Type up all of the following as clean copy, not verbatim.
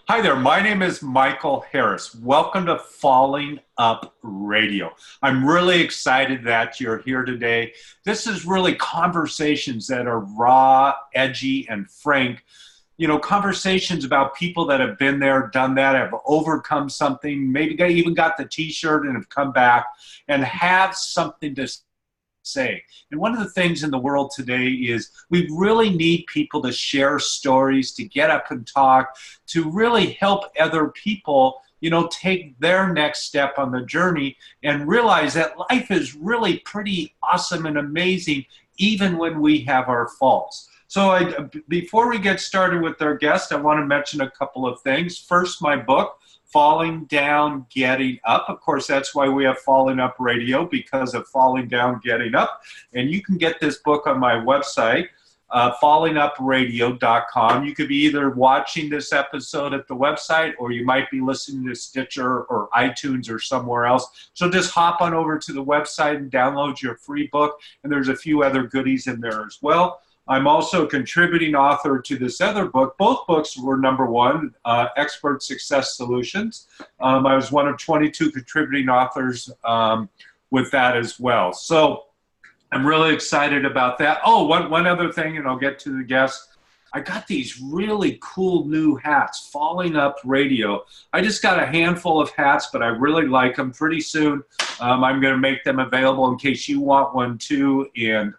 Hi there, my name is Michael Harris. Welcome to Falling Up Radio. I'm really excited that you're here today. This is really conversations that are raw, edgy, and frank. You know, conversations about people that have been there, done that, have overcome something, maybe they even got the t-shirt and have come back and have something to say. And one of the things in the world today is we really need people to share stories, to get up and talk, to really help other people, you know, take their next step on the journey and realize that life is really pretty awesome and amazing even when we have our faults. So before we get started with our guest, I want to mention a couple of things. First, my book, Falling Down, Getting Up. Of course, that's why we have Falling Up Radio, because of Falling Down, Getting Up. And you can get this book on my website, fallingupradio.com. You could be either watching this episode at the website, or you might be listening to Stitcher or iTunes or somewhere else. So just hop on over to the website and download your free book. And there's a few other goodies in there as well. I'm also a contributing author to this other book. Both books were #1, Expert Success Solutions. I was one of 22 contributing authors with that as well. So I'm really excited about that. Oh, one other thing, and I'll get to the guests. I got these really cool new hats, Falling Up Radio. I just got a handful of hats, but I really like them. Pretty soon I'm going to make them available in case you want one too. And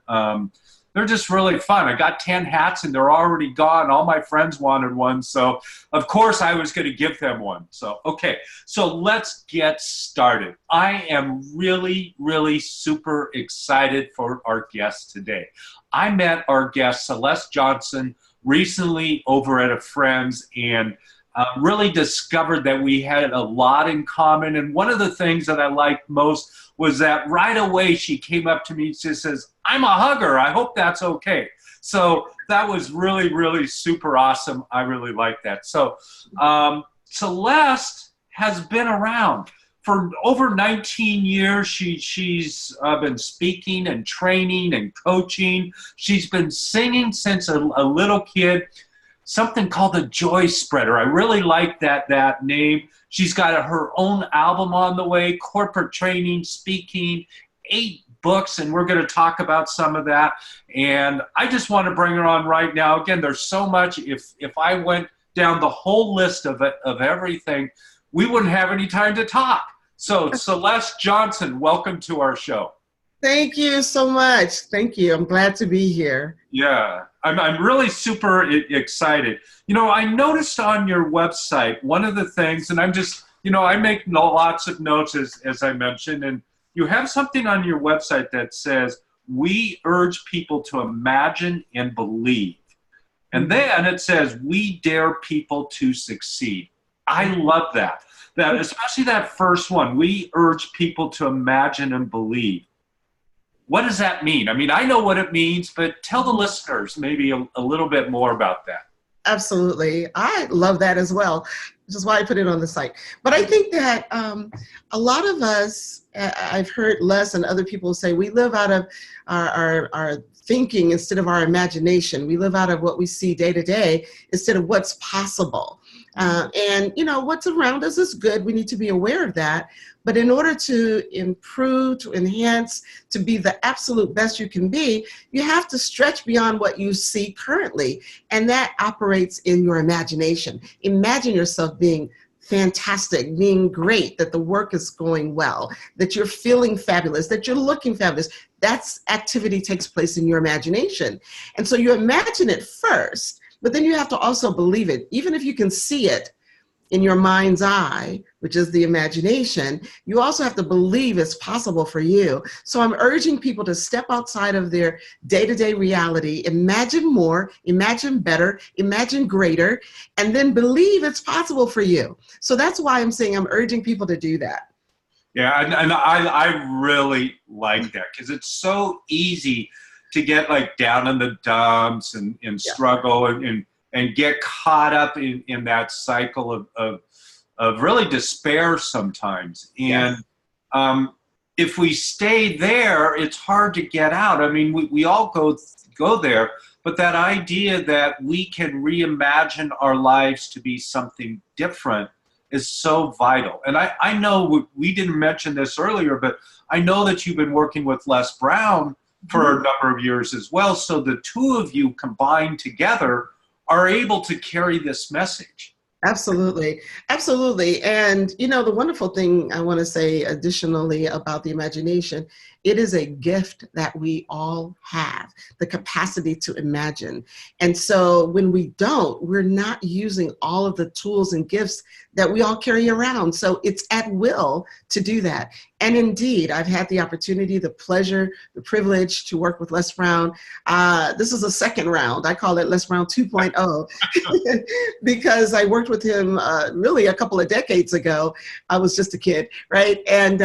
they're just really fun. I got 10 hats and they're already gone. All my friends wanted one. So, of course, I was going to give them one. So, okay. So let's get started. I am really, really super excited for our guest today. I met our guest, Celeste Jonson, recently over at a friend's and really discovered that we had a lot in common. And one of the things that I liked most was that right away she came up to me and she says, "I'm a hugger. I hope that's okay." So that was really, really super awesome. I really like that. So Celeste has been around for over 19 years. She's been speaking and training and coaching. She's been singing since a little kid. Something called the Joy Spreader. I really like that name. She's got her own album on the way, corporate training, speaking, 8 books, and we're going to talk about some of that. And I just want to bring her on right now. Again, there's so much. If I went down the whole list of everything, we wouldn't have any time to talk. So Celeste Jonson, welcome to our show. Thank you so much. Thank you. I'm glad to be here. Yeah, I'm really super excited. You know, I noticed on your website, one of the things, and I'm just, you know, I make lots of notes as I mentioned, and you have something on your website that says, "We urge people to imagine and believe." And then it says, "We dare people to succeed." I love that, especially that first one, "We urge people to imagine and believe." What does that mean? I mean, I know what it means, but tell the listeners maybe a little bit more about that. Absolutely. I love that as well, which is why I put it on the site. But I think that a lot of us, I've heard Les and other people say, we live out of our thinking instead of our imagination. We live out of what we see day to day instead of what's possible. And, you know, what's around us is good. We need to be aware of that. But in order to improve, to enhance, to be the absolute best you can be, you have to stretch beyond what you see currently. And that operates in your imagination. Imagine yourself being fantastic, being great, that the work is going well, that you're feeling fabulous, that you're looking fabulous. That's activity takes place in your imagination. And so you imagine it first, but then you have to also believe it. Even if you can see it in your mind's eye, which is the imagination, you also have to believe it's possible for you. So I'm urging people to step outside of their day-to-day reality, imagine more, imagine better, imagine greater, and then believe it's possible for you. So that's why I'm saying I'm urging people to do that. Yeah, and I really like that because it's so easy to get like down in the dumps and struggle and get caught up in that cycle of really despair sometimes. And if we stay there, it's hard to get out. I mean, we all go there, but that idea that we can reimagine our lives to be something different is so vital. And I know we didn't mention this earlier, but I know that you've been working with Les Brown for a number of years as well. So the two of you combined together are able to carry this message. Absolutely. Absolutely. And, you know, the wonderful thing I want to say additionally about the imagination, it is a gift that we all have, the capacity to imagine. And so when we don't, we're not using all of the tools and gifts that we all carry around. So it's at will to do that. And indeed, I've had the opportunity, the pleasure, the privilege to work with Les Brown. This is a second round. I call it Les Brown 2.0 because I worked with him really a couple of decades ago. I was just a kid, right? And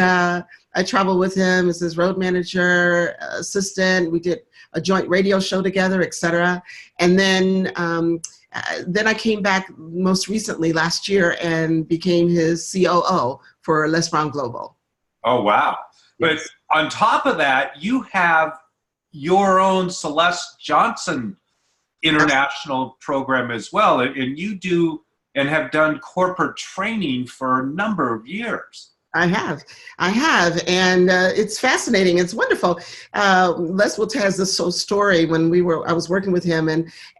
I traveled with him as his road manager, assistant. We did a joint radio show together, et cetera. And then I came back most recently last year and became his COO for Les Brown Global. Oh, wow. But Yes. on top of that, you have your own Celeste Jonson international program as well. And you do and have done corporate training for a number of years. I have, and it's fascinating. It's wonderful. Les will tell us this story when I was working with him,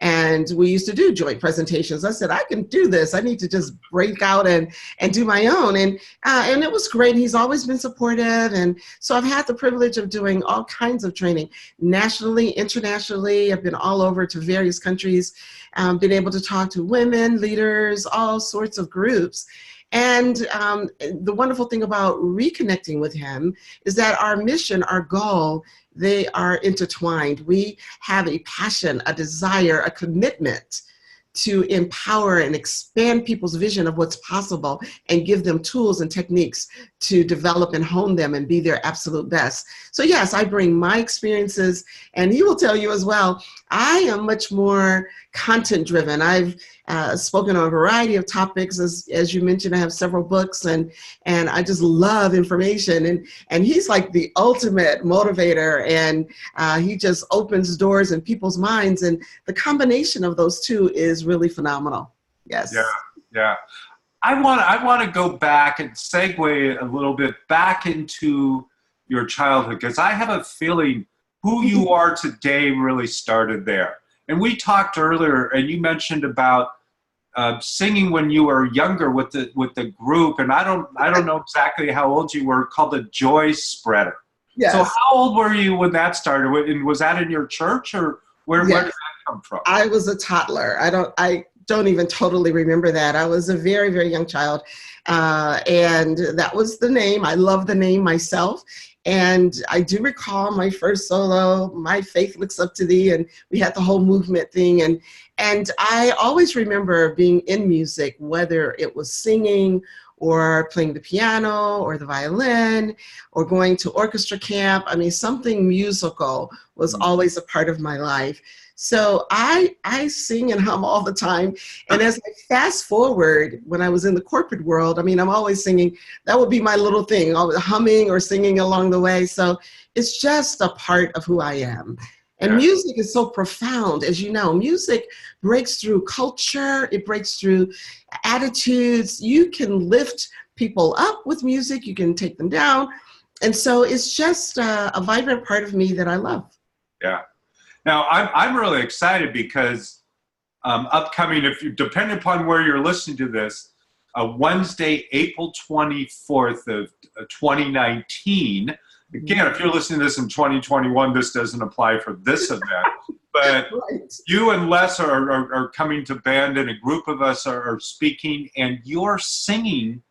and we used to do joint presentations. I said, I can do this. I need to just break out and do my own, and it was great. He's always been supportive, and so I've had the privilege of doing all kinds of training, nationally, internationally. I've been all over to various countries, been able to talk to women, leaders, all sorts of groups. And the wonderful thing about reconnecting with him is that our mission, our goal, they are intertwined. We have a passion, a desire, a commitment to empower and expand people's vision of what's possible and give them tools and techniques to develop and hone them and be their absolute best. So yes, I bring my experiences, and he will tell you as well, I am much more content driven. I've spoken on a variety of topics. As you mentioned, I have several books, and I just love information. And he's like the ultimate motivator, and he just opens doors in people's minds. And the combination of those two is really phenomenal. Yes. Yeah. I want to go back and segue a little bit back into your childhood, because I have a feeling who you are today really started there. And we talked earlier, and you mentioned about singing when you were younger with the group, and I don't know exactly how old you were, called the Joy Spreader. Yes. So how old were you when that started? And was that in your church, or where did that come from? I was a toddler. I don't even totally remember that. I was a very, very young child, and that was the name. I love the name myself. And I do recall my first solo, My Faith Looks Up to Thee, and we had the whole movement thing. And I always remember being in music, whether it was singing or playing the piano or the violin or going to orchestra camp. I mean, something musical was always a part of my life. So I sing and hum all the time. And as I fast forward, when I was in the corporate world, I mean, I'm always singing. That would be my little thing, always humming or singing along the way. So it's just a part of who I am. And music is so profound, as you know. Music breaks through culture. It breaks through attitudes. You can lift people up with music. You can take them down. And so it's just a vibrant part of me that I love. Yeah. Now, I'm really excited because upcoming, depending upon where you're listening to this, Wednesday, April 24th of 2019. Again, if you're listening to this in 2021, this doesn't apply for this event. But you and Les are coming to band, and a group of us are speaking, and you're singing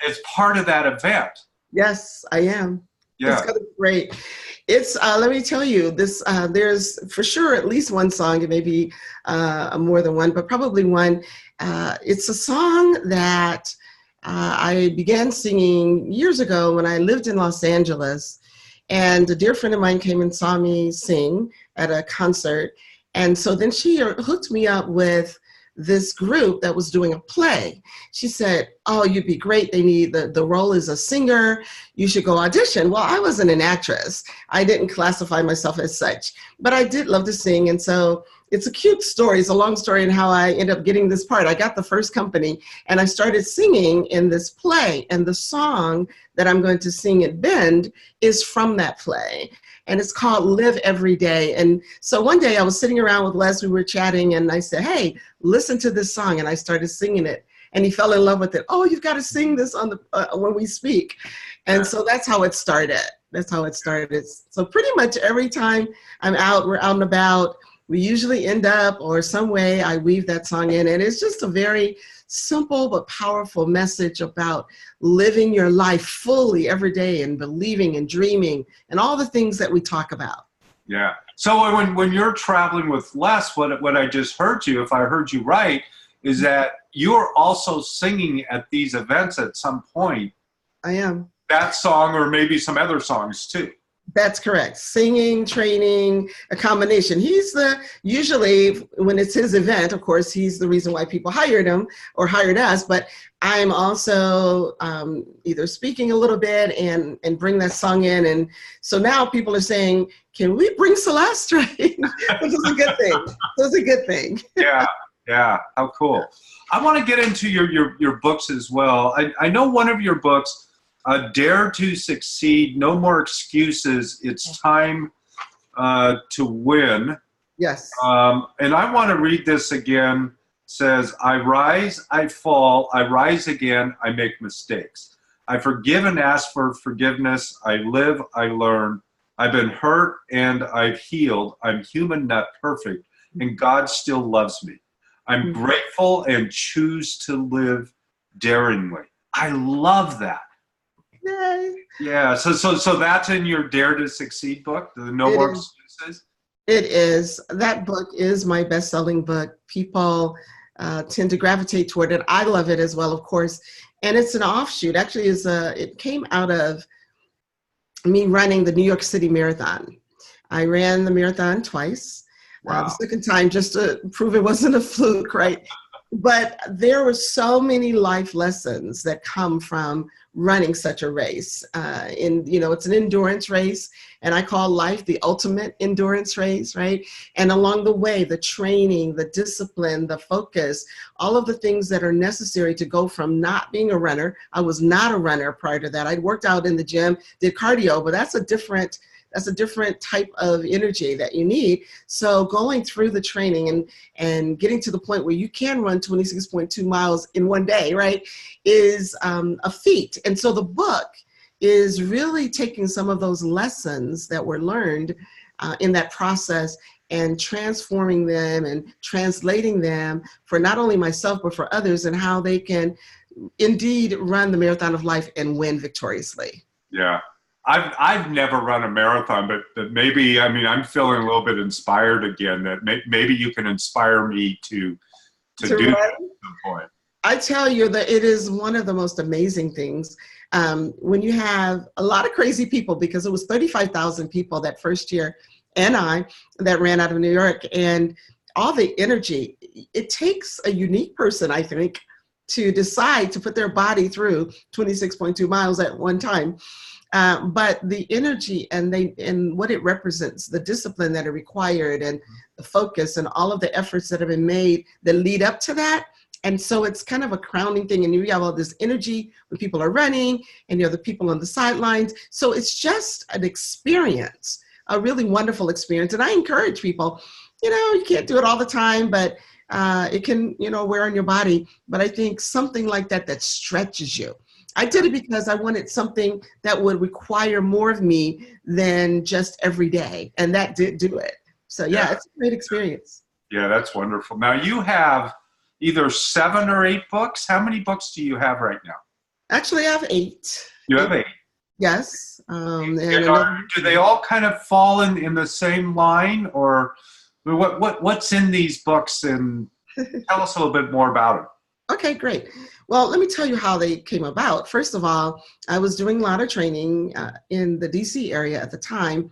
as part of that event. Yes, I am. Yeah. It's going to be great. It's, let me tell you, this. There's for sure at least one song, it may be more than one, but probably one. It's a song that I began singing years ago when I lived in Los Angeles. And a dear friend of mine came and saw me sing at a concert. And so then she hooked me up with this group that was doing a play. She said, oh, you'd be great. They need the role is a singer. You should go audition. Well, I wasn't an actress. I didn't classify myself as such, but I did love to sing. And so it's a cute story. It's a long story in how I ended up getting this part. I got the first company and I started singing in this play. And the song that I'm going to sing at Bend is from that play. And it's called Live Every Day. And so one day I was sitting around with Les, we were chatting, and I said, hey, listen to this song. And I started singing it. And he fell in love with it. Oh, you've got to sing this on the when we speak. And so that's how it started. That's how it started. So pretty much every time I'm out, we're out and about, we usually end up, or some way I weave that song in. And it's just a very simple but powerful message about living your life fully every day and believing and dreaming and all the things that we talk about. Yeah. So when you're traveling with Les, what I just heard you, if I heard you right, is that you're also singing at these events at some point. I am. That song or maybe some other songs too. That's correct. Singing, training, a combination. Usually when it's his event, of course, he's the reason why people hired him or hired us, but I'm also either speaking a little bit and bring that song in. And so now people are saying, can we bring Celeste, right? Which is a good thing. That's a good thing. Yeah. Yeah. How cool. I want to get into your books as well. I know one of your books, Dare to Succeed, No More Excuses, It's Time to Win. Yes. And I want to read this again. It says, I rise, I fall, I rise again, I make mistakes. I forgive and ask for forgiveness. I live, I learn. I've been hurt and I've healed. I'm human, not perfect, and God still loves me. I'm grateful and choose to live daringly. I love that. Yay. Yeah, so that's in your Dare to Succeed book, the No More Excuses? It is. That book is my best-selling book. People tend to gravitate toward it. I love it as well, of course. And it's an offshoot. Actually, it came out of me running the New York City Marathon. I ran the marathon twice. Wow. The second time just to prove it wasn't a fluke, right? But there were so many life lessons that come from running such a race. It's an endurance race, and I call life the ultimate endurance race, right? And along the way, the training, the discipline, the focus, all of the things that are necessary to go from not being a runner. I was not a runner prior to that. I'd worked out in the gym, did cardio, but that's a different type of energy that you need. So going through the training and getting to the point where you can run 26.2 miles in one day, right, is a feat. And so the book is really taking some of those lessons that were learned in that process and transforming them and translating them for not only myself, but for others, and how they can indeed run the marathon of life and win victoriously. Yeah. I've never run a marathon, but maybe, I'm feeling a little bit inspired again, that maybe you can inspire me to do that at some point. I tell you that it is one of the most amazing things when you have a lot of crazy people, because it was 35,000 people that first year that ran out of New York, and all the energy. It takes a unique person, I think, to decide to put their body through 26.2 miles at one time. But the energy and what it represents, the discipline that are required, and the focus, and all of the efforts that have been made that lead up to that. And so it's kind of a crowning thing. And you have all this energy when people are running, and you have the people on the sidelines. So it's just an experience, a really wonderful experience. And I encourage people, you can't do it all the time, but it can, wear on your body. But I think something like that stretches you. I did it because I wanted something that would require more of me than just every day. And that did do it. So yeah, it's a great experience. Yeah, that's wonderful. Now you have either 7 or 8 books. How many books do you have right now? Actually, I have 8. You have 8? Yes. Do they all kind of fall in the same line, or what's in these books? And tell us a little bit more about them. Okay, great. Well, let me tell you how they came about. First of all, I was doing a lot of training in the DC area at the time.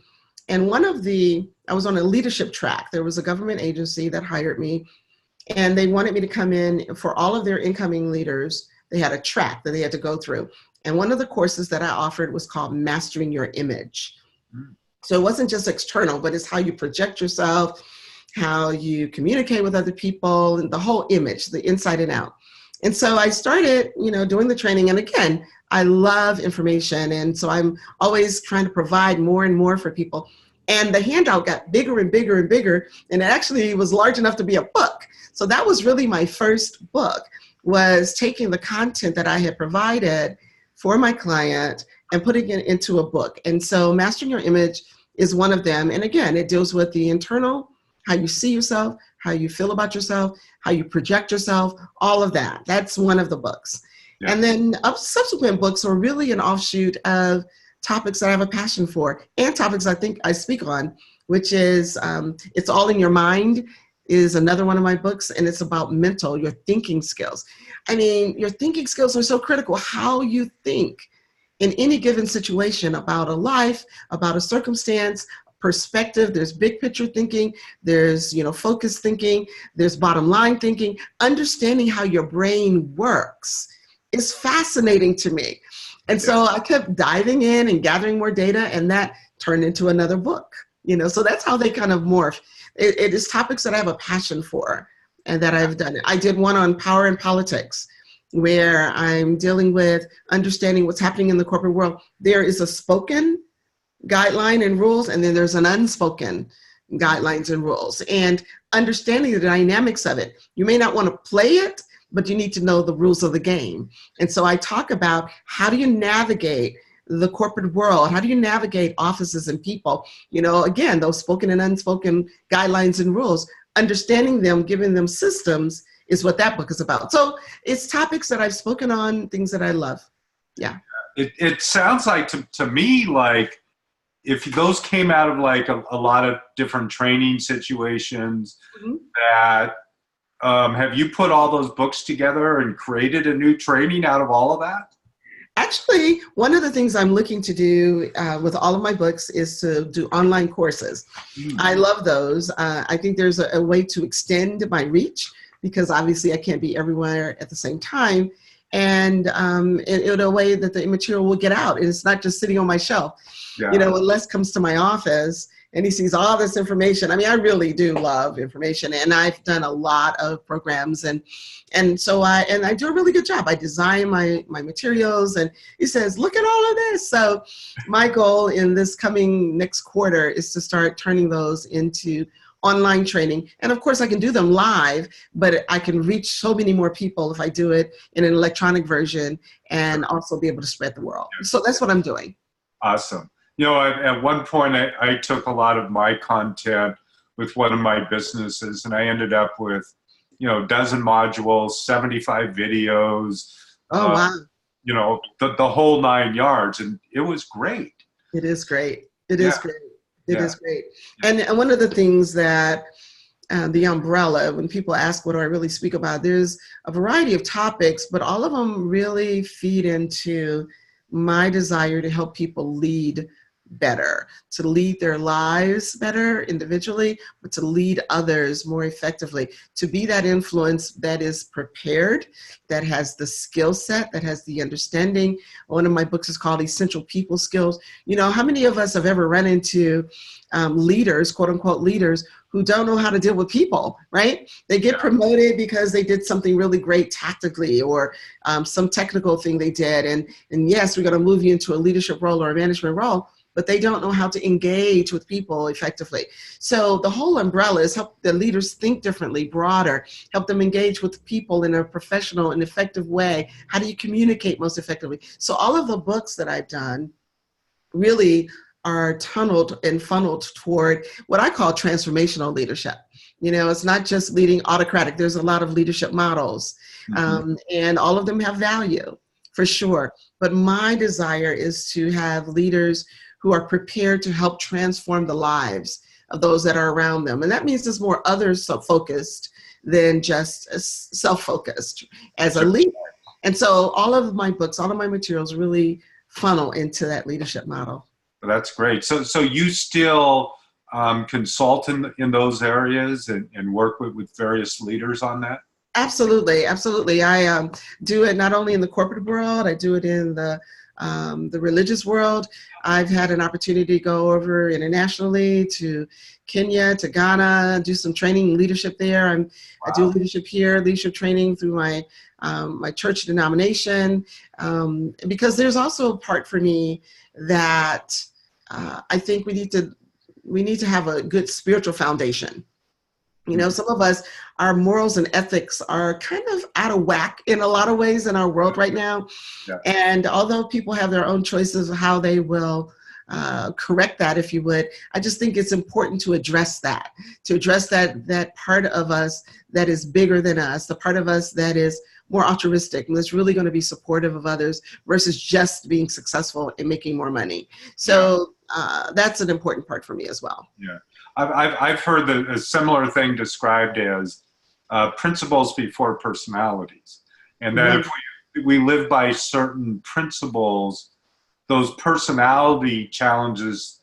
And I was on a leadership track. There was a government agency that hired me And they wanted me to come in for all of their incoming leaders. They had a track that they had to go through. And one of the courses that I offered was called Mastering Your Image. So it wasn't just external, but it's how you project yourself, how you communicate with other people, and the whole image, the inside and out. And so I started, doing the training. And again, I love information. And so I'm always trying to provide more and more for people. And the handout got bigger and bigger and bigger. And it actually was large enough to be a book. So that was really my first book, was taking the content that I had provided for my client and putting it into a book. And so Mastering Your Image is one of them. And again, it deals with the internal, how you see yourself, how you feel about yourself, how you project yourself, all of that. That's one of the books. Yeah. And then subsequent books are really an offshoot of topics that I have a passion for and topics I think I speak on, which is It's All in Your Mind is another one of my books, and it's about your thinking skills. I mean, your thinking skills are so critical. How you think in any given situation about a life, about a circumstance, perspective. There's big picture thinking, there's focused thinking, there's bottom line thinking. Understanding how your brain works is fascinating to me. And so I kept diving in and gathering more data, and that turned into another book. So that's how they kind of morph. It is topics that I have a passion for and that I've done. I did one on power and politics, where I'm dealing with understanding what's happening in the corporate world. There is a spoken guideline and rules, and then there's an unspoken guidelines and rules, and understanding the dynamics of it. You may not want to play it, but you need to know the rules of the game. And so I talk about how do you navigate the corporate world? How do you navigate offices and people? Again, those spoken and unspoken guidelines and rules, understanding them, giving them systems is what that book is about. So it's topics that I've spoken on, things that I love. Yeah. It sounds like to me, like if those came out of like a lot of different training situations, that have you put all those books together and created a new training out of all of that? Actually, one of the things I'm looking to do with all of my books is to do online courses. I love those. I think there's a way to extend my reach, because obviously I can't be everywhere at the same time, and in a way that the material will get out. And it's not just sitting on my shelf. Yeah. When Les comes to my office and he sees all this information. I mean, I really do love information, and I've done a lot of programs, and so I do a really good job. I design my materials, and he says, look at all of this. So my goal in this coming next quarter is to start turning those into online training. And of course I can do them live, but I can reach so many more people if I do it in an electronic version, and also be able to spread the word. So that's what I'm doing. Awesome. At one point I took a lot of my content with one of my businesses, and I ended up with, a dozen modules, 75 videos. Oh, wow. The whole 9 yards. And it was great. It is great. It is great. It is great. And one of the things that the umbrella, when people ask what do I really speak about, there's a variety of topics, but all of them really feed into my desire to help people lead better, to lead their lives better individually, but to lead others more effectively, to be that influence that is prepared, that has the skill set, that has the understanding. One of my books is called Essential People Skills. How many of us have ever run into leaders, quote unquote leaders, who don't know how to deal with people, right? They get promoted because they did something really great tactically, or some technical thing they did. And yes, we're going to move you into a leadership role or a management role, but they don't know how to engage with people effectively. So the whole umbrella is help the leaders think differently, broader, help them engage with people in a professional and effective way. How do you communicate most effectively? So all of the books that I've done really are tunneled and funneled toward what I call transformational leadership. It's not just leading autocratic. There's a lot of leadership models, and all of them have value for sure. But my desire is to have leaders who are prepared to help transform the lives of those that are around them. And that means there's more others focused than just self-focused as a leader. And so all of my books, all of my materials really funnel into that leadership model. That's great. So you still consult in those areas and work with various leaders on that? Absolutely, absolutely. I do it not only in the corporate world, I do it in the religious world. I've had an opportunity to go over internationally to Kenya, to Ghana, do some training leadership there. I do leadership here, leadership training through my my church denomination, because there's also a part for me that I think we need to have a good spiritual foundation. You know, some of us, our morals and ethics are kind of out of whack in a lot of ways in our world right now. Yeah. And although people have their own choices of how they will correct that, if you would, I just think it's important to address that, that part of us that is bigger than us, the part of us that is more altruistic and that's really going to be supportive of others versus just being successful and making more money. So that's an important part for me as well. Yeah. I've heard a similar thing described as principles before personalities, and that if we live by certain principles, those personality challenges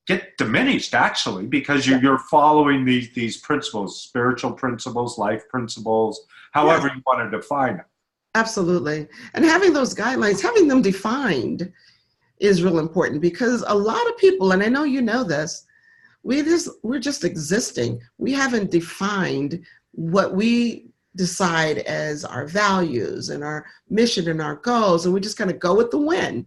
get diminished actually, because you're following these principles, spiritual principles, life principles, however you want to define them. Absolutely. And having those guidelines, having them defined is real important, because a lot of people, and I know you know this, we're just existing. We haven't defined what we decide as our values and our mission and our goals, and we just kind of go with the wind.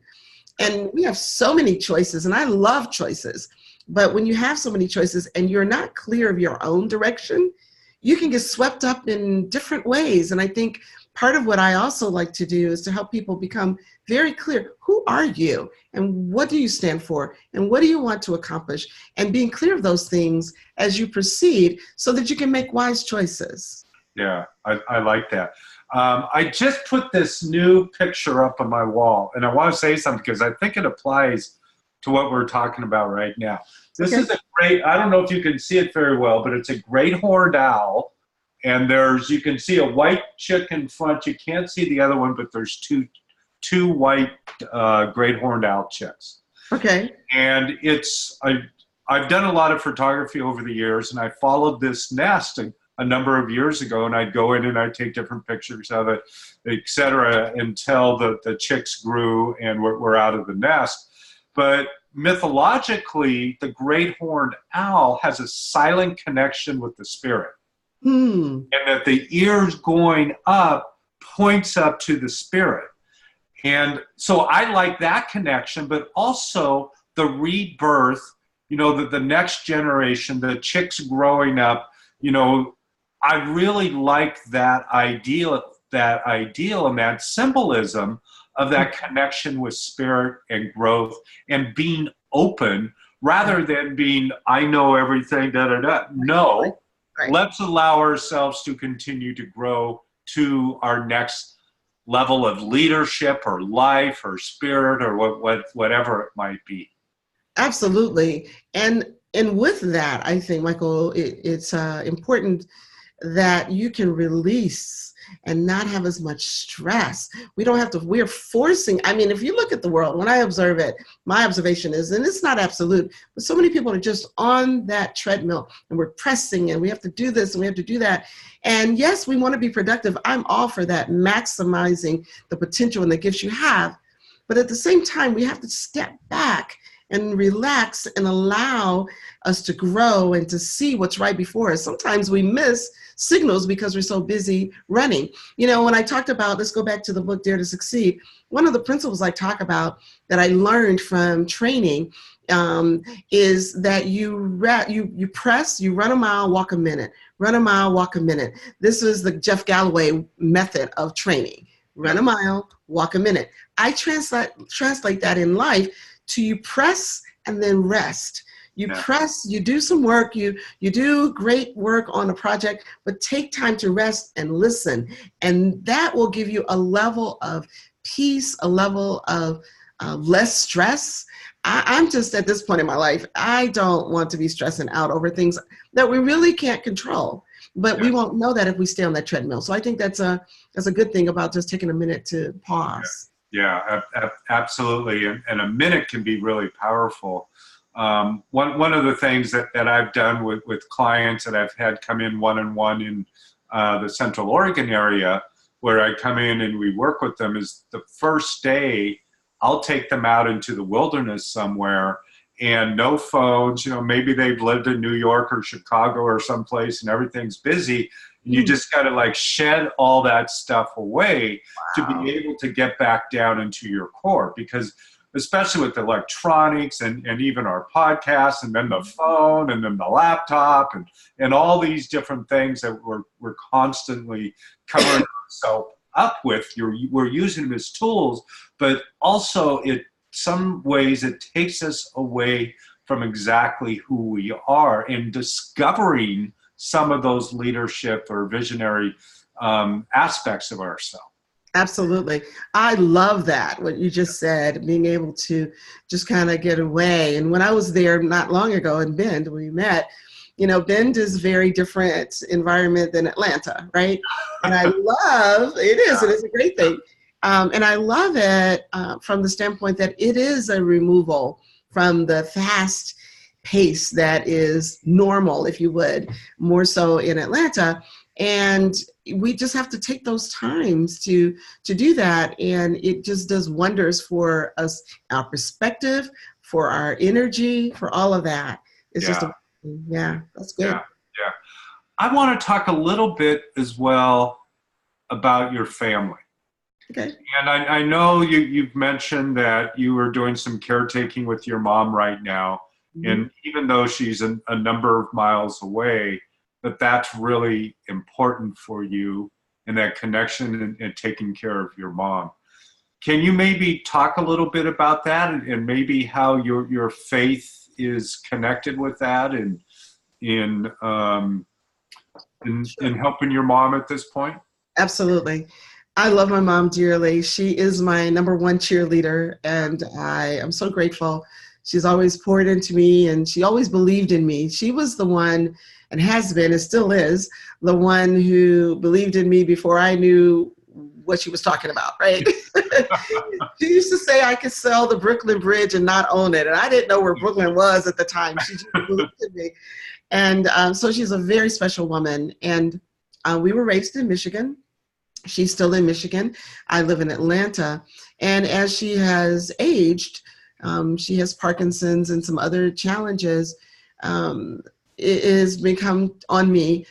And we have so many choices, and I love choices. But when you have so many choices and you're not clear of your own direction, you can get swept up in different ways. And I think part of what I also like to do is to help people become very clear. Who are you? And what do you stand for? And what do you want to accomplish? And being clear of those things as you proceed so that you can make wise choices. Yeah, I like that. I just put this new picture up on my wall, and I want to say something because I think it applies to what we're talking about right now. This is a great, I don't know if you can see it very well, but it's a great horned owl. And you can see a white chick in front. You can't see the other one, but there's two white great horned owl chicks. Okay. And I've done a lot of photography over the years, and I followed this nest a number of years ago, and I'd go in and I'd take different pictures of it, etc., until the chicks grew and were out of the nest. But mythologically, the great horned owl has a silent connection with the spirit. And that the ears going up points up to the spirit. And so I like that connection, but also the rebirth, you know, the next generation, the chicks growing up, you know, I really like that ideal and that symbolism of that connection with spirit and growth and being open rather than being, I know everything, da-da-da. No. Right. Let's allow ourselves to continue to grow to our next level of leadership or life or spirit or whatever it might be. Absolutely. And with that, I think, Michael, it's important that you can release and not have as much stress. We don't have to, we're forcing, I mean, if you look at the world, when I observe it, my observation is, and it's not absolute, but so many people are just on that treadmill and we're pressing and we have to do this and we have to do that. And yes, we want to be productive. I'm all for that, maximizing the potential and the gifts you have. But at the same time, we have to step back and relax and allow us to grow and to see what's right before us. Sometimes we miss signals because we're so busy running. You know, when I talked about, let's go back to the book, Dare to Succeed, one of the principles I talk about that I learned from training is that you press, you run a mile, walk a minute, run a mile, walk a minute. This is the Jeff Galloway method of training. Run a mile, walk a minute. I translate that in life to you press and then rest. You press, you do some work, you do great work on a project, but take time to rest and listen. And that will give you a level of peace, a level of less stress. I'm just at this point in my life, I don't want to be stressing out over things that we really can't control. But we won't know that if we stay on that treadmill. So I think that's a good thing about just taking a minute to pause. Yeah, absolutely. And a minute can be really powerful. One of the things that I've done with clients that I've had come in one-on-one in the Central Oregon area, where I come in and we work with them, is the first day I'll take them out into the wilderness somewhere and no phones. Maybe they've lived in New York or Chicago or someplace and everything's busy. And you just got to like shed all that stuff away to be able to get back down into your core, because especially with electronics and even our podcasts and then the phone and then the laptop and all these different things that we're constantly covering ourselves up with. We're using them as tools, but also some ways it takes us away from exactly who we are and discovering some of those leadership or visionary aspects of ourselves. Absolutely. I love that, what you just said, being able to just kind of get away. And when I was there not long ago in Bend, we met, Bend is a very different environment than Atlanta, right? And I love, it is a great thing. And I love it from the standpoint that it is a removal from the fast pace that is normal, if you would, more so in Atlanta. And we just have to take those times to do that. And it just does wonders for us, our perspective, for our energy, for all of that. It's just, that's good. Yeah. I want to talk a little bit as well about your family. Okay. And I know you've mentioned that you are doing some caretaking with your mom right now. Mm-hmm. And even though she's a number of miles away, that's really important for you, and that connection and taking care of your mom. Can you maybe talk a little bit about that and maybe how your faith is connected with that and in helping your mom at this point? Absolutely. I love my mom dearly. She is my number one cheerleader, and I am so grateful. She's always poured into me, and she always believed in me. She was the one, and has been and still is, the one who believed in me before I knew what she was talking about, right? She used to say I could sell the Brooklyn Bridge and not own it, and I didn't know where Brooklyn was at the time. She just believed in me. And so she's a very special woman, and we were raised in Michigan. She's still in Michigan. I live in Atlanta. And as she has aged, she has Parkinson's and some other challenges. It has become on me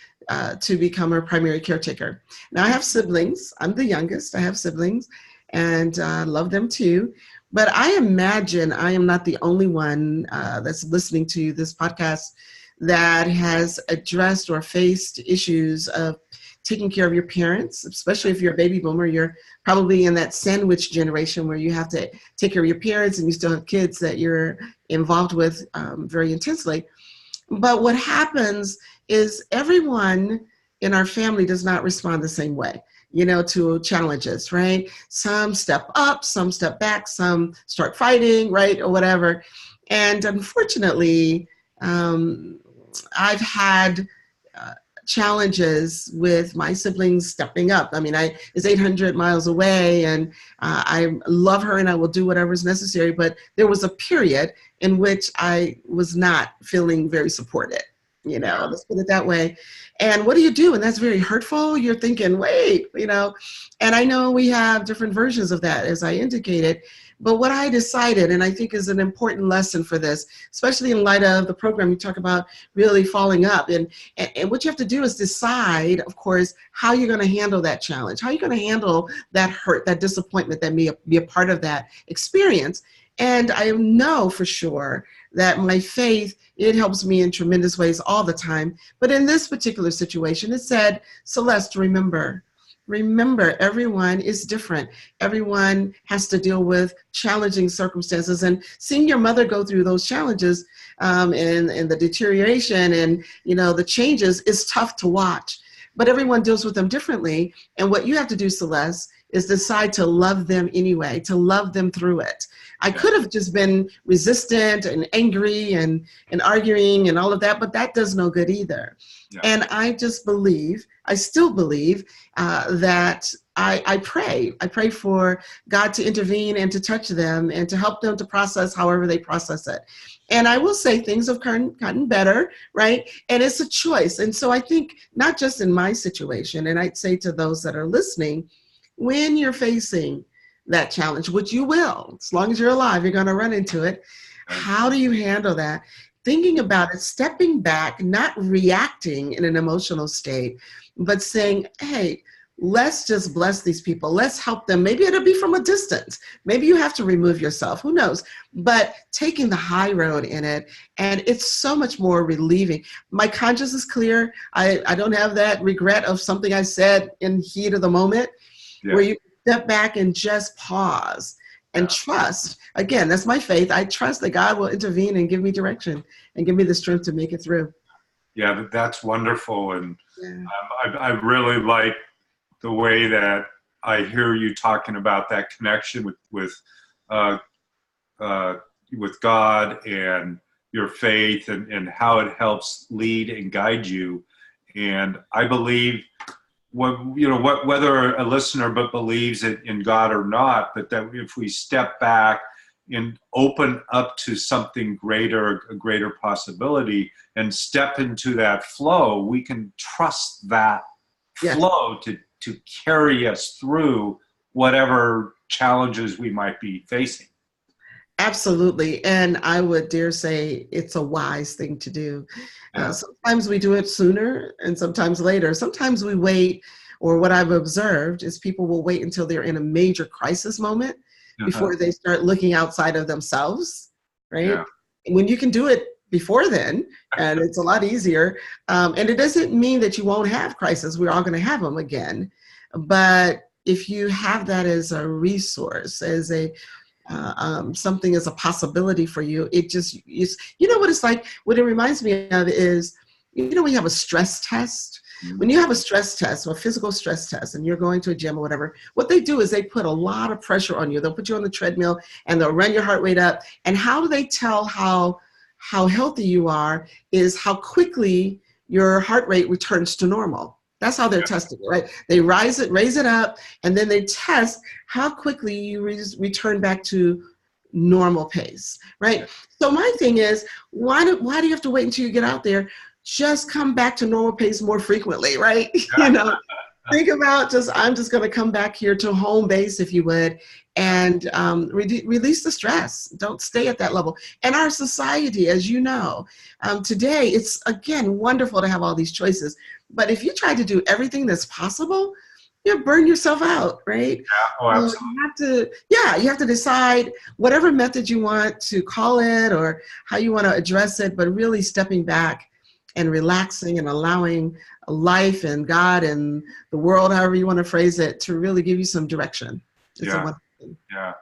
to become her primary caretaker. Now I have siblings. I'm the youngest. I have siblings and love them too. But I imagine I am not the only one that's listening to this podcast that has addressed or faced issues of taking care of your parents, especially if you're a baby boomer. You're probably in that sandwich generation where you have to take care of your parents and you still have kids that you're involved with very intensely. But what happens is everyone in our family does not respond the same way, to challenges, right? Some step up, some step back, some start fighting, right, or whatever. And unfortunately, I've had challenges with my siblings stepping up. I mean, it's 800 miles away, and I love her and I will do whatever is necessary. But there was a period in which I was not feeling very supported, let's put it that way. And what do you do? And that's very hurtful. You're thinking, wait, and I know we have different versions of that, as I indicated. But what I decided, and I think is an important lesson for this, especially in light of the program you talk about really falling up, and what you have to do is decide, of course, how you're going to handle that challenge, how you're going to handle that hurt, that disappointment that may be a part of that experience. And I know for sure that my faith, it helps me in tremendous ways all the time. But in this particular situation, it said, Celeste, remember, everyone is different. Everyone has to deal with challenging circumstances, and seeing your mother go through those challenges and the deterioration and, the changes is tough to watch, but everyone deals with them differently. And what you have to do, Celeste, is decide to love them anyway, to love them through it. I could have just been resistant and angry and arguing and all of that, but that does no good either. Yeah. And I just believe, I still believe that I pray. I pray for God to intervene and to touch them and to help them to process however they process it. And I will say things have gotten better, right? And it's a choice. And so I think not just in my situation, and I'd say to those that are listening, when you're facing that challenge, which you will, as long as you're alive, you're going to run into it. How do you handle that? Thinking about it, stepping back, not reacting in an emotional state, but saying, hey, let's just bless these people. Let's help them. Maybe it'll be from a distance. Maybe you have to remove yourself. Who knows? But taking the high road in it, and it's so much more relieving. My conscience is clear. I don't have that regret of something I said in heat of the moment, where you step back and just pause and trust. Again, that's my faith. I trust that God will intervene and give me direction and give me the strength to make it through. Yeah, that's wonderful. And I really like the way that I hear you talking about that connection with God and your faith and how it helps lead and guide you. And I believe whether a listener believes in God or not, but that if we step back and open up to something greater, a greater possibility, and step into that flow, we can trust that flow to carry us through whatever challenges we might be facing. Absolutely. And I would dare say it's a wise thing to do. Sometimes we do it sooner and sometimes later. Sometimes we wait, or what I've observed is people will wait until they're in a major crisis moment before they start looking outside of themselves, right? Yeah. When you can do it before then, and it's a lot easier. And it doesn't mean that you won't have crises. We're all going to have them again. But if you have that as a resource, as a something as a possibility for you, it just is, you know what it's like? What it reminds me of is, we have a stress test. When you have a stress test, or a physical stress test, and you're going to a gym or whatever, what they do is they put a lot of pressure on you. They'll put you on the treadmill and they'll run your heart rate up. And how do they tell how healthy you are is how quickly your heart rate returns to normal. That's how they're testing it, right? They raise it up, and then they test how quickly you return back to normal pace, right? So my thing is, why do you have to wait until you get out there? Just come back to normal pace more frequently, right? Think about I'm just going to come back here to home base, if you would, and release the stress. Don't stay at that level. And our society, as you know, today, it's, again, wonderful to have all these choices. But if you try to do everything that's possible, you'll burn yourself out, right? Yeah, oh, absolutely. You have to decide whatever method you want to call it or how you want to address it, but really stepping back and relaxing and allowing life and God and the world, however you want to phrase it, to really give you some direction. It's a wonderful thing. Yeah.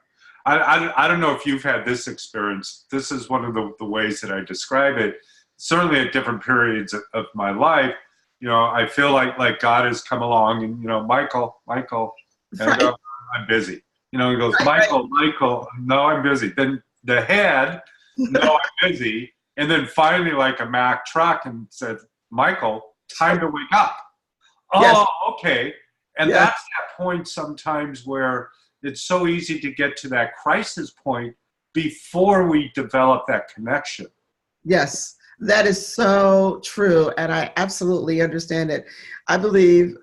I don't know if you've had this experience. This is one of the ways that I describe it. Certainly at different periods of my life, I feel like God has come along and, Michael, and I go, I'm busy. He goes, Michael, no, I'm busy. Then the head, no, I'm busy. And then finally, like a Mack truck, and said, Michael, time to wake up. Oh, okay. And that's that point sometimes where it's so easy to get to that crisis point before we develop that connection. Yes. That is so true, and I absolutely understand it. I believe,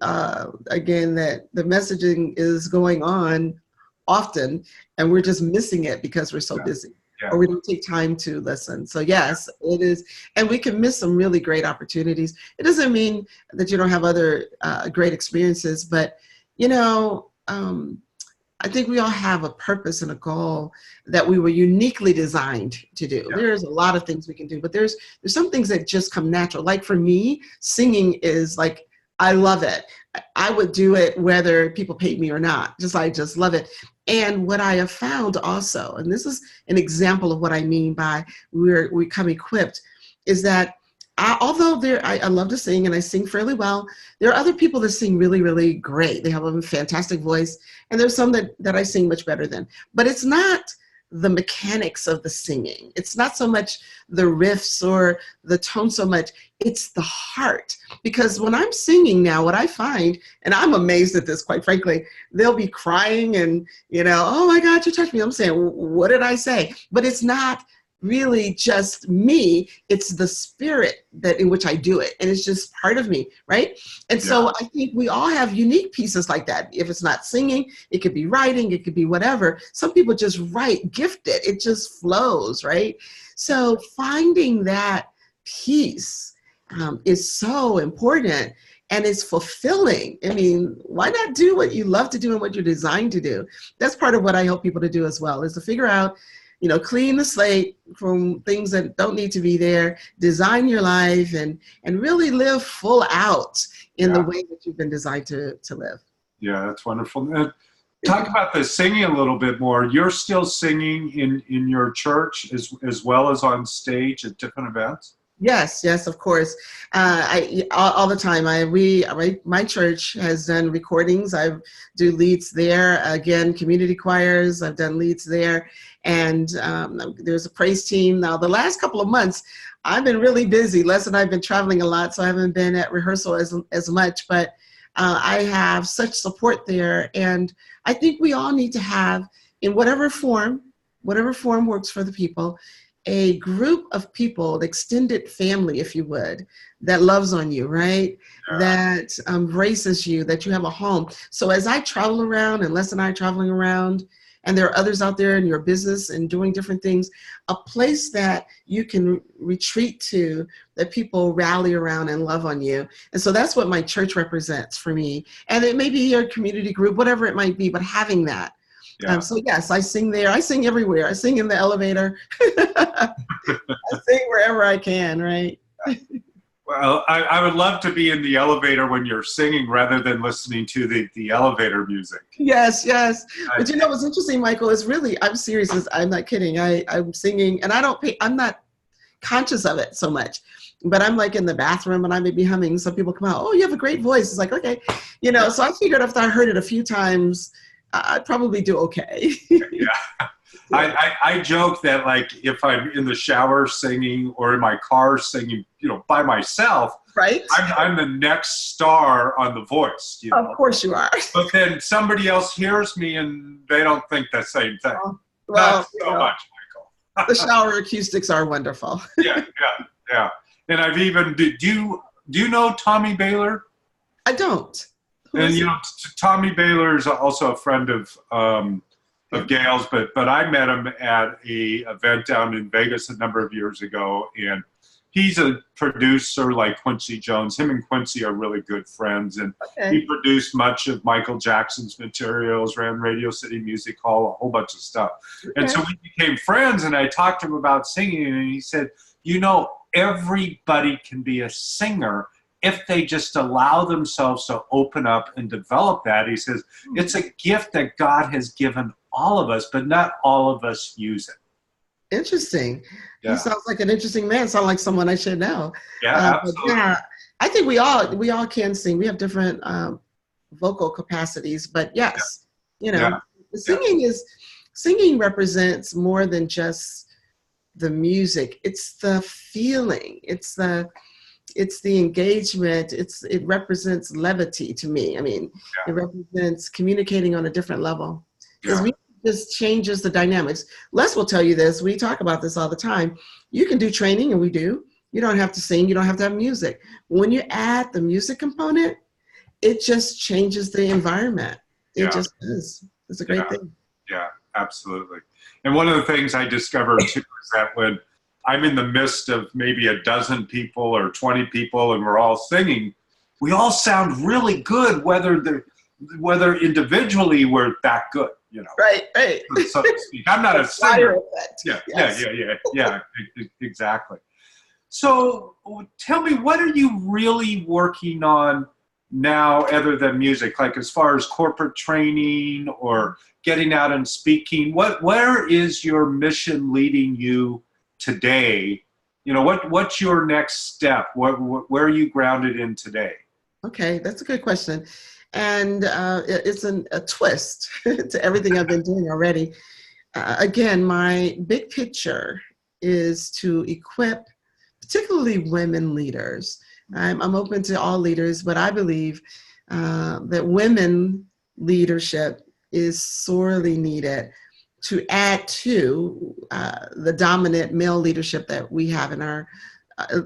again, that the messaging is going on often, and we're just missing it because we're so busy, or we don't take time to listen. So yes, it is, and we can miss some really great opportunities. It doesn't mean that you don't have other great experiences, but, I think we all have a purpose and a goal that we were uniquely designed to do. There's a lot of things we can do, but there's some things that just come natural. Like for me, singing is like, I love it. I would do it whether people paid me or not. I just love it. And what I have found also, and this is an example of what I mean by we come equipped, is that Although I love to sing and I sing fairly well, there are other people that sing really, really great. They have a fantastic voice, and there's some that I sing much better than. But it's not the mechanics of the singing. It's not so much the riffs or the tone so much. It's the heart. Because when I'm singing now, what I find, and I'm amazed at this, quite frankly, they'll be crying and, oh my God, you touched me. I'm saying, what did I say? But it's not really just me, it's the spirit that in which I do it, and it's just part of me, right? And so I think we all have unique pieces like that. If it's not singing, it could be writing, it could be whatever. Some people just write gifted, it just flows, right? So finding that piece is so important, and it's fulfilling. I mean, why not do what you love to do and what you're designed to do? That's part of what I help people to do as well, is to figure out, clean the slate from things that don't need to be there, design your life, and really live full out in the way that you've been designed to live. Yeah, that's wonderful. Talk about the singing a little bit more. You're still singing in your church as well as on stage at different events? Yes, of course. All the time. My church has done recordings. I do leads there. Again, community choirs. I've done leads there, and there's a praise team. Now, the last couple of months, I've been really busy. Les and I've been traveling a lot, so I haven't been at rehearsal as much. But I have such support there, and I think we all need to have, in whatever form works for the people, a group of people, the extended family, if you would, that loves on you, right? Yeah. That embraces you, that you have a home. So as I travel around, and Les and I are traveling around, and there are others out there in your business and doing different things, a place that you can retreat to, that people rally around and love on you. And so that's what my church represents for me. And it may be your community group, whatever it might be, but having that. Yeah. So yes, I sing there. I sing everywhere. I sing in the elevator. I sing wherever I can, right? Well, I would love to be in the elevator when you're singing rather than listening to the elevator music. Yes. But what's interesting, Michael, is really, I'm serious. I'm not kidding. I'm singing, and I'm not conscious of it so much. But I'm like in the bathroom and I may be humming. Some people come out, oh, you have a great voice. It's like, okay. So I figured after I heard it a few times, I'd probably do okay. Yeah. I joke that, like, if I'm in the shower singing or in my car singing, by myself, right? I'm the next star on The Voice. Of course you are. But then somebody else hears me and they don't think the same thing. Well, not so much, Michael. The shower acoustics are wonderful. Yeah. And I've even, do you know Tommy Baylor? I don't. And Tommy Baylor is also a friend of Gail's, but I met him at a event down in Vegas a number of years ago, and he's a producer like Quincy Jones. Him and Quincy are really good friends, and he produced much of Michael Jackson's materials, ran Radio City Music Hall, a whole bunch of stuff. And so we became friends, and I talked to him about singing, and he said, everybody can be a singer if they just allow themselves to open up and develop that. He says, it's a gift that God has given all of us, but not all of us use it. Interesting. Yeah. He sounds like an interesting man. Sounds like someone I should know. Yeah, absolutely. I think we all can sing. We have different vocal capacities, but yes, singing represents more than just the music. It's the feeling. It's the engagement. It represents levity to me. I mean, It represents communicating on a different level. Because music just changes the dynamics. Les will tell you this. We talk about this all the time. You can do training, and we do. You don't have to sing. You don't have to have music. When you add the music component, it just changes the environment. It just is. It's a great thing. Yeah, absolutely. And one of the things I discovered too is that when I'm in the midst of maybe a dozen people or 20 people and we're all singing, we all sound really good, whether individually we're that good, Right. So to speak. I'm not a singer. Yes. Yeah, exactly. So tell me, what are you really working on now other than music? Like as far as corporate training or getting out and speaking, where is your mission leading you today what's your next step? Where are you grounded in today? Okay, that's a good question. And it's a twist to everything I've been doing already. Again, my big picture is to equip particularly women leaders. I'm open to all leaders, but I believe that women leadership is sorely needed to add to the dominant male leadership that we have in our,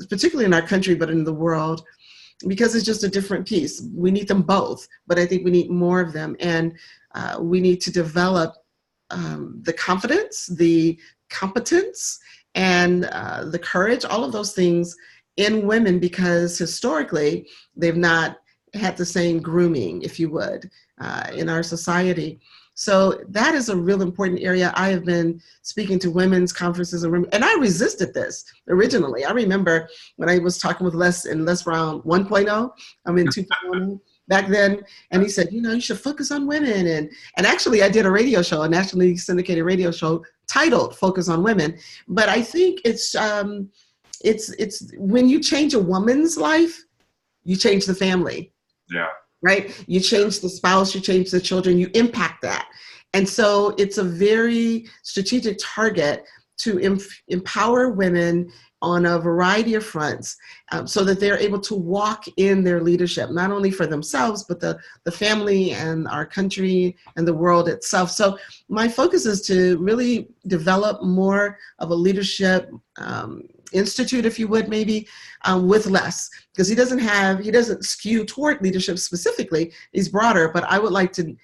particularly in our country, but in the world, because it's just a different piece. We need them both, but I think we need more of them. And we need to develop the confidence, the competence, and the courage, all of those things in women, because historically they've not had the same grooming, if you would, in our society. So that is a real important area. I have been speaking to women's conferences, and I resisted this originally. I remember when I was talking with Les in Les Brown 1.0, I'm in 2.0 back then, and he said, you should focus on women. And actually I did a radio show, a nationally syndicated radio show titled Focus on Women. But I think it's when you change a woman's life, you change the family. Yeah. Right? You change the spouse, you change the children, you impact that. And so it's a very strategic target to empower women on a variety of fronts, so that they're able to walk in their leadership, not only for themselves, but the family and our country and the world itself. So my focus is to really develop more of a leadership institute, if you would, maybe, with Les, because he doesn't skew toward leadership specifically. He's broader, but I would like to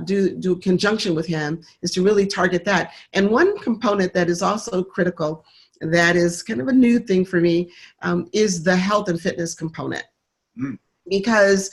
do conjunction with him is to really target that. And one component that is also critical, that is kind of a new thing for me, is the health and fitness component. Because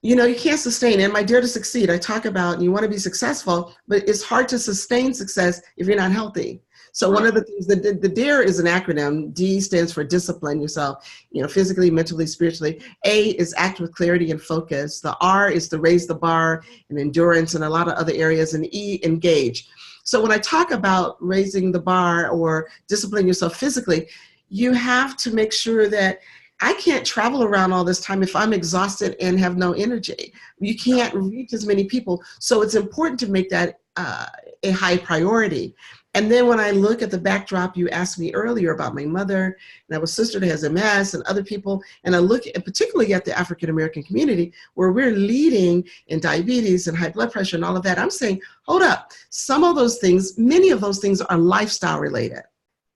you can't sustain. In my Dare to Succeed, I talk about you want to be successful, but it's hard to sustain success if you're not healthy. So one of the things, the DARE is an acronym. D stands for discipline yourself, physically, mentally, spiritually. A is act with clarity and focus. The R is to raise the bar and endurance and a lot of other areas. And E, engage. So when I talk about raising the bar or discipline yourself physically, you have to make sure that I can't travel around all this time if I'm exhausted and have no energy. You can't reach as many people. So it's important to make that a high priority. And then when I look at the backdrop, you asked me earlier about my mother, and I have a sister that has MS and other people, and I look at, particularly at the African-American community, where we're leading in diabetes and high blood pressure and all of that. I'm saying, hold up, some of those things, many of those things are lifestyle related.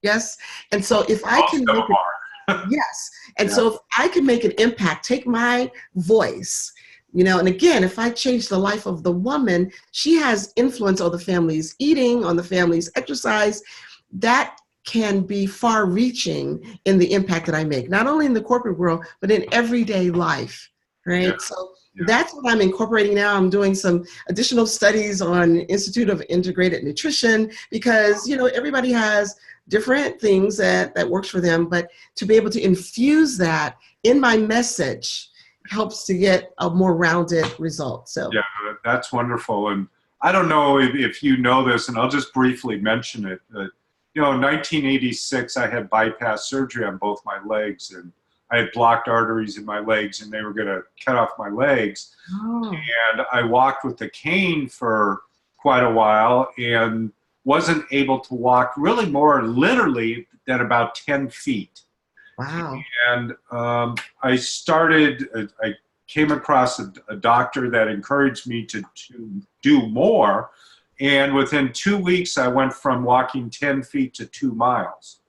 Yes. And so if I can make it, yes. And so if I can make an impact, take my voice, and again, if I change the life of the woman, she has influence on the family's eating, on the family's exercise. That can be far reaching in the impact that I make, not only in the corporate world, but in everyday life, right? Yeah. So that's what I'm incorporating now. I'm doing some additional studies on Institute of Integrated Nutrition, because, everybody has different things that works for them, but to be able to infuse that in my message helps to get a more rounded result. So yeah, that's wonderful. And I don't know if you know this, and I'll just briefly mention it. In 1986, I had bypass surgery on both my legs, and I had blocked arteries in my legs, and they were going to cut off my legs. Oh. And I walked with the cane for quite a while and wasn't able to walk really more literally than about 10 feet. Wow. And I came across a doctor that encouraged me to do more. And within 2 weeks, I went from walking 10 feet to 2 miles.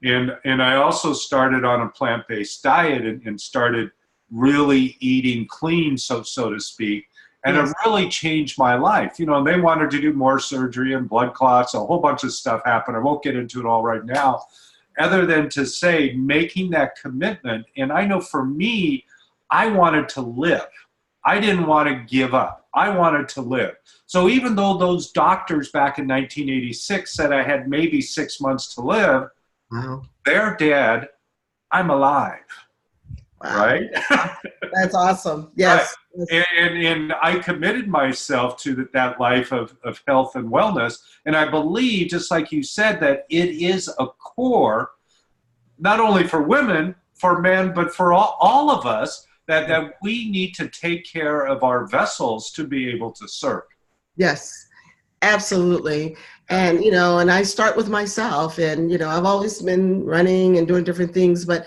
And I also started on a plant-based diet and started really eating clean, so to speak. And yes. It really changed my life. And they wanted to do more surgery and blood clots, a whole bunch of stuff happened. I won't get into it all right now, other than to say, making that commitment. And I know for me, I wanted to live. I didn't want to give up. I wanted to live. So even though those doctors back in 1986 said I had maybe 6 months to live, wow. They're dead. I'm alive. Wow. Right? That's awesome. Yes. Right. And I committed myself to that life of health and wellness. And I believe, just like you said, that it is a core not only for women, for men, but for all of us, that we need to take care of our vessels to be able to serve. Yes, absolutely. And, and I start with myself, and, I've always been running and doing different things, but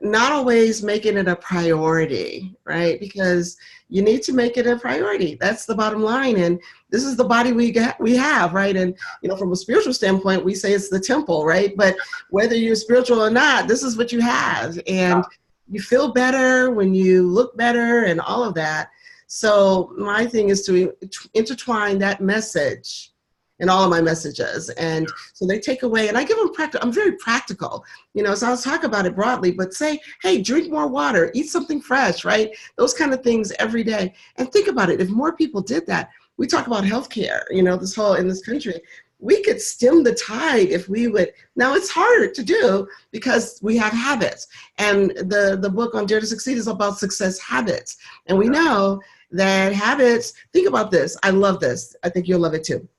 not always making it a priority, right? Because you need to make it a priority. That's the bottom line. And this is the body we have, right? And, from a spiritual standpoint, we say it's the temple, right? But whether you're spiritual or not, this is what you have. And you feel better when you look better and all of that. So my thing is to intertwine that message in all of my messages. And so they take away, and I give them I'm very practical, so I'll talk about it broadly, but say, hey, drink more water, eat something fresh, right? Those kind of things every day. And think about it. If more people did that, we talk about healthcare, in this country, we could stem the tide if we would. Now it's harder to do because we have habits. And the book on Dare to Succeed is about success habits. And we know that habits, think about this. I love this. I think you'll love it too.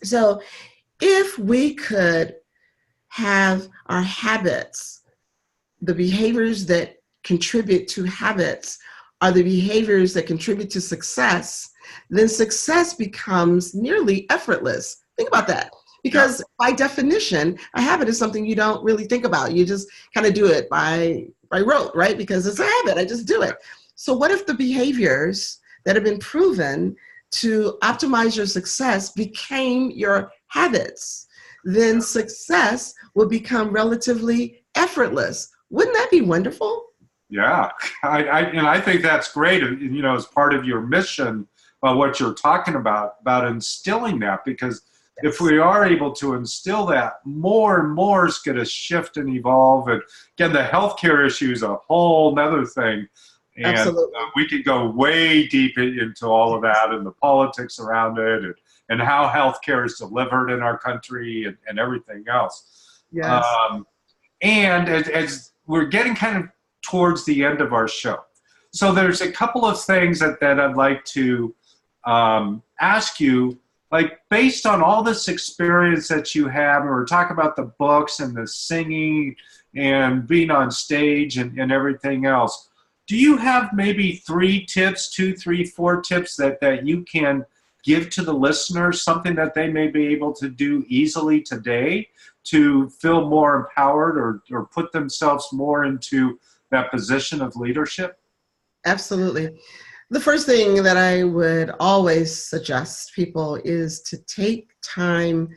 So if we could have our habits, the behaviors that contribute to habits are the behaviors that contribute to success, then success becomes nearly effortless. Think about that. Because by definition, a habit is something you don't really think about. You just kind of do it by rote, right? Because it's a habit. I just do it. So what if the behaviors that have been proven to optimize your success became your habits? Then success will become relatively effortless. Wouldn't that be wonderful? Yeah, I think that's great. As part of your mission, what you're talking about instilling that, because if we are able to instill that, more and more is going to shift and evolve. And again, the healthcare issue is a whole nother thing. And we could go way deep into all of that and the politics around it and how healthcare is delivered in our country and everything else. Yes. And as we're getting kind of towards the end of our show, so there's a couple of things that I'd like to ask you, like based on all this experience that you have, and we're talking about the books and the singing and being on stage and everything else. Do you have maybe 3 tips, 2, 3, 4 tips that you can give to the listeners, something that they may be able to do easily today to feel more empowered or put themselves more into that position of leadership? Absolutely. The first thing that I would always suggest people is to take time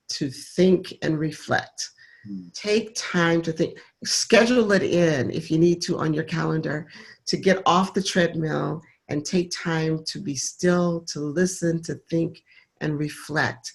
to think and reflect. Take time to think. Schedule it in if you need to on your calendar to get off the treadmill and take time to be still, to listen, to think and reflect.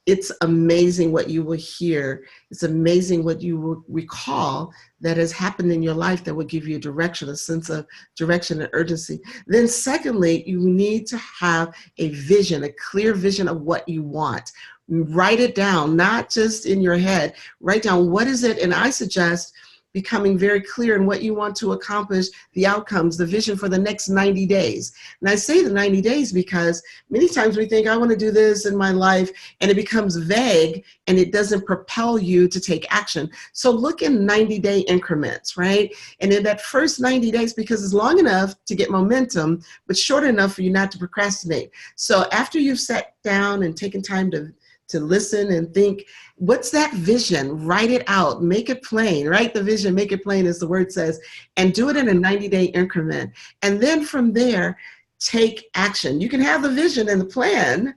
It's amazing what you will hear. It's amazing what you will recall that has happened in your life that will give you a direction, a sense of direction and urgency. Then secondly, you need to have a vision, a clear vision of what you want. Write it down, not just in your head. Write down what is it, and I suggest becoming very clear in what you want to accomplish, the outcomes, the vision for the next 90 days. And I say the 90 days because many times we think, I want to do this in my life, and it becomes vague and it doesn't propel you to take action. So look in 90-day increments, right? And in that first 90 days, because it's long enough to get momentum, but short enough for you not to procrastinate. So after you've sat down and taken time to listen and think, what's that vision? Write it out, make it plain, write the vision, make it plain as the word says, and do it in a 90-day increment. And then from there, take action. You can have the vision and the plan,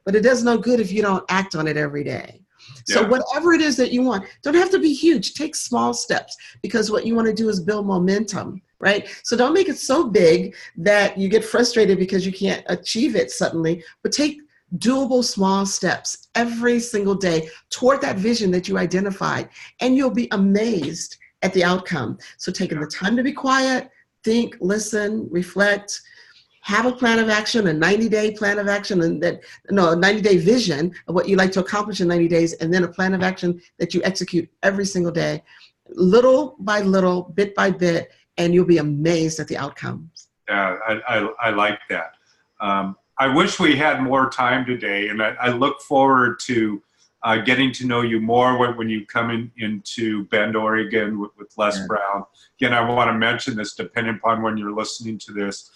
but it does no good if you don't act on it every day. So whatever it is that you want, don't have to be huge, take small steps, because what you want to do is build momentum, right? So don't make it so big that you get frustrated because you can't achieve it suddenly, but take doable small steps every single day toward that vision that you identified, and you'll be amazed at the outcome. So taking the time to be quiet, think, listen, reflect, have a plan of action, a 90-day plan of action, and a 90-day vision of what you'd like to accomplish in 90 days, and then a plan of action that you execute every single day, little by little, bit by bit, and you'll be amazed at the outcomes. Yeah, I like that. I wish we had more time today, and I look forward to getting to know you more when you come into Bend, Oregon with Les Brown. Again, I want to mention this, depending upon when you're listening to this,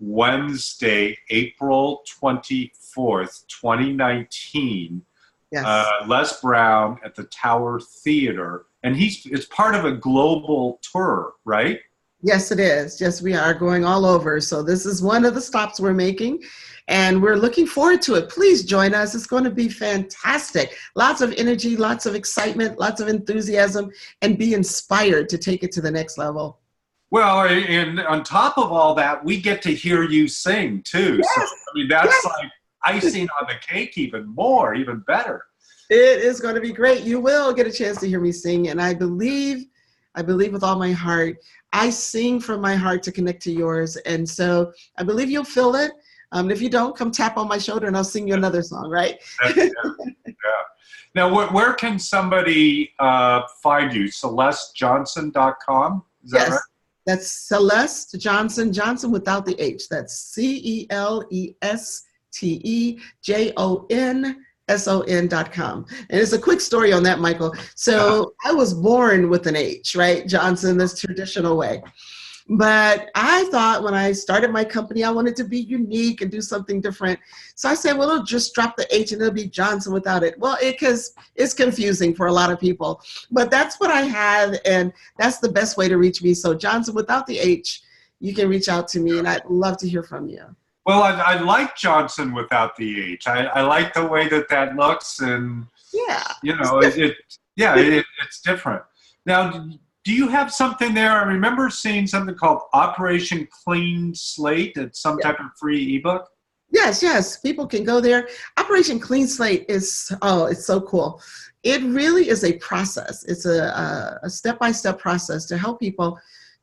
Wednesday, April 24th, 2019, Yes. Les Brown at the Tower Theater. And it's part of a global tour, right? Yes, it is. Yes, we are going all over. So this is one of the stops we're making, and we're looking forward to it. Please join us. It's going to be fantastic. Lots of energy, lots of excitement, lots of enthusiasm, and be inspired to take it to the next level. Well, and on top of all that, we get to hear you sing too. Yes, So, I mean, that's like icing on the cake, even better. it is going to be great. You will get a chance to hear me sing, and I believe with all my heart. I sing from my heart to connect to yours, and so I believe you'll feel it. If you don't, come tap on my shoulder, and I'll sing you another song, right? Yeah. Now, where can somebody find you? CelesteJonson.com? Is that right? That's Celeste Jonson, Jonson without the H. That's CelesteJonson.com. And it's a quick story on that, Michael. So I was born with an H, right? Jonson, this traditional way. But I thought when I started my company, I wanted to be unique and do something different. So I said, well, it'll just drop the H and it'll be Jonson without it. Well, because it's confusing for a lot of people. But that's what I have, and that's the best way to reach me. So Jonson without the H, you can reach out to me, and I'd love to hear from you. Well, I like Jonson without the H. I like the way that looks, and it's different. Now, do you have something there? I remember seeing something called Operation Clean Slate. It's some type of free ebook. Yes. People can go there. Operation Clean Slate is, it's so cool. It really is a process. It's a step-by-step process to help people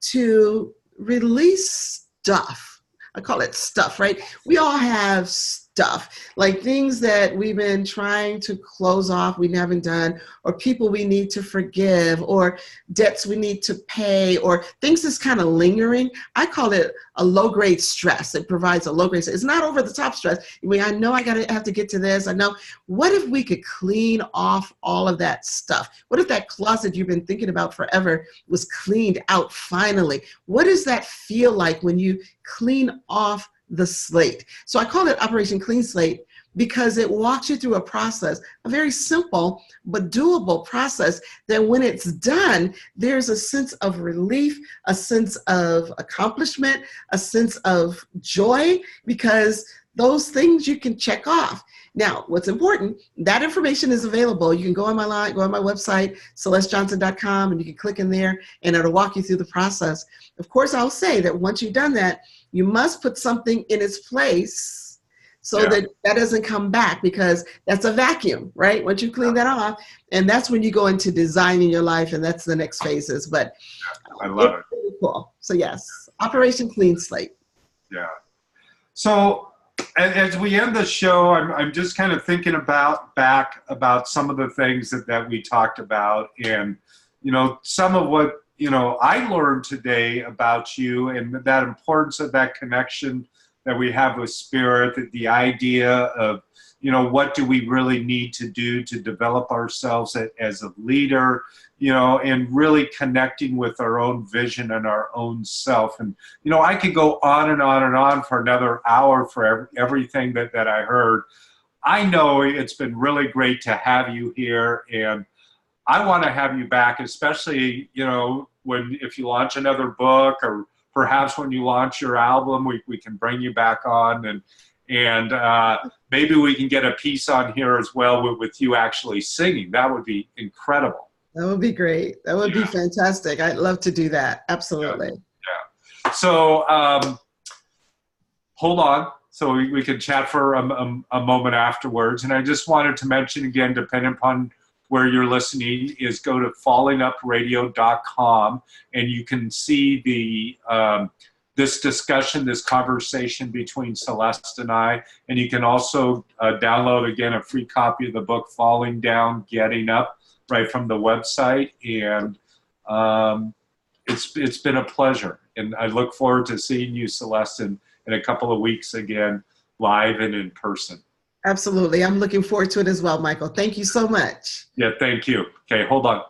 to release stuff. I call it stuff, right? We all have stuff, like things that we've been trying to close off, we haven't done, or people we need to forgive, or debts we need to pay, or things that's kind of lingering. I call it a low-grade stress. It provides a low-grade. It's not over-the-top stress. I mean, I know I have to get to this. I know. What if we could clean off all of that stuff? What if that closet you've been thinking about forever was cleaned out finally? What does that feel like when you clean off the slate? So I call it Operation Clean Slate because it walks you through a process, a very simple but doable process, that when it's done, there's a sense of relief, a sense of accomplishment, a sense of joy, because those things you can check off. Now, what's important, that information is available. You can go on my website, CelesteJonson.com, and you can click in there, and it'll walk you through the process. Of course, I'll say that once you've done that, you must put something in its place so that doesn't come back, because that's a vacuum, right? Once you clean that off, and that's when you go into designing your life, and that's the next phases. But I love it. Really cool. So yes, Operation Clean Slate. Yeah. So as we end the show, I'm just kind of thinking back about some of the things that we talked about, and some of what I learned today about you, and that importance of that connection that we have with spirit, the idea of what do we really need to do to develop ourselves as a leader, and really connecting with our own vision and our own self. And I could go on and on and on for another hour for everything that I heard. I know it's been really great to have you here, and I want to have you back, especially if you launch another book, or perhaps when you launch your album, we can bring you back on, and maybe we can get a piece on here as well with you actually singing. That would be incredible. That would be great. That would be fantastic. I'd love to do that. Absolutely. Yeah. So hold on. So we can chat for a moment afterwards. And I just wanted to mention again, depending upon where you're listening, is go to fallingupradio.com, and you can see the this discussion, this conversation between Celeste and I, and you can also download again a free copy of the book Falling Down, Getting Up, right from the website. And it's been a pleasure, and I look forward to seeing you, Celeste, in a couple of weeks again, live and in person. Absolutely. I'm looking forward to it as well, Michael. Thank you so much. Yeah, thank you. Okay, hold on.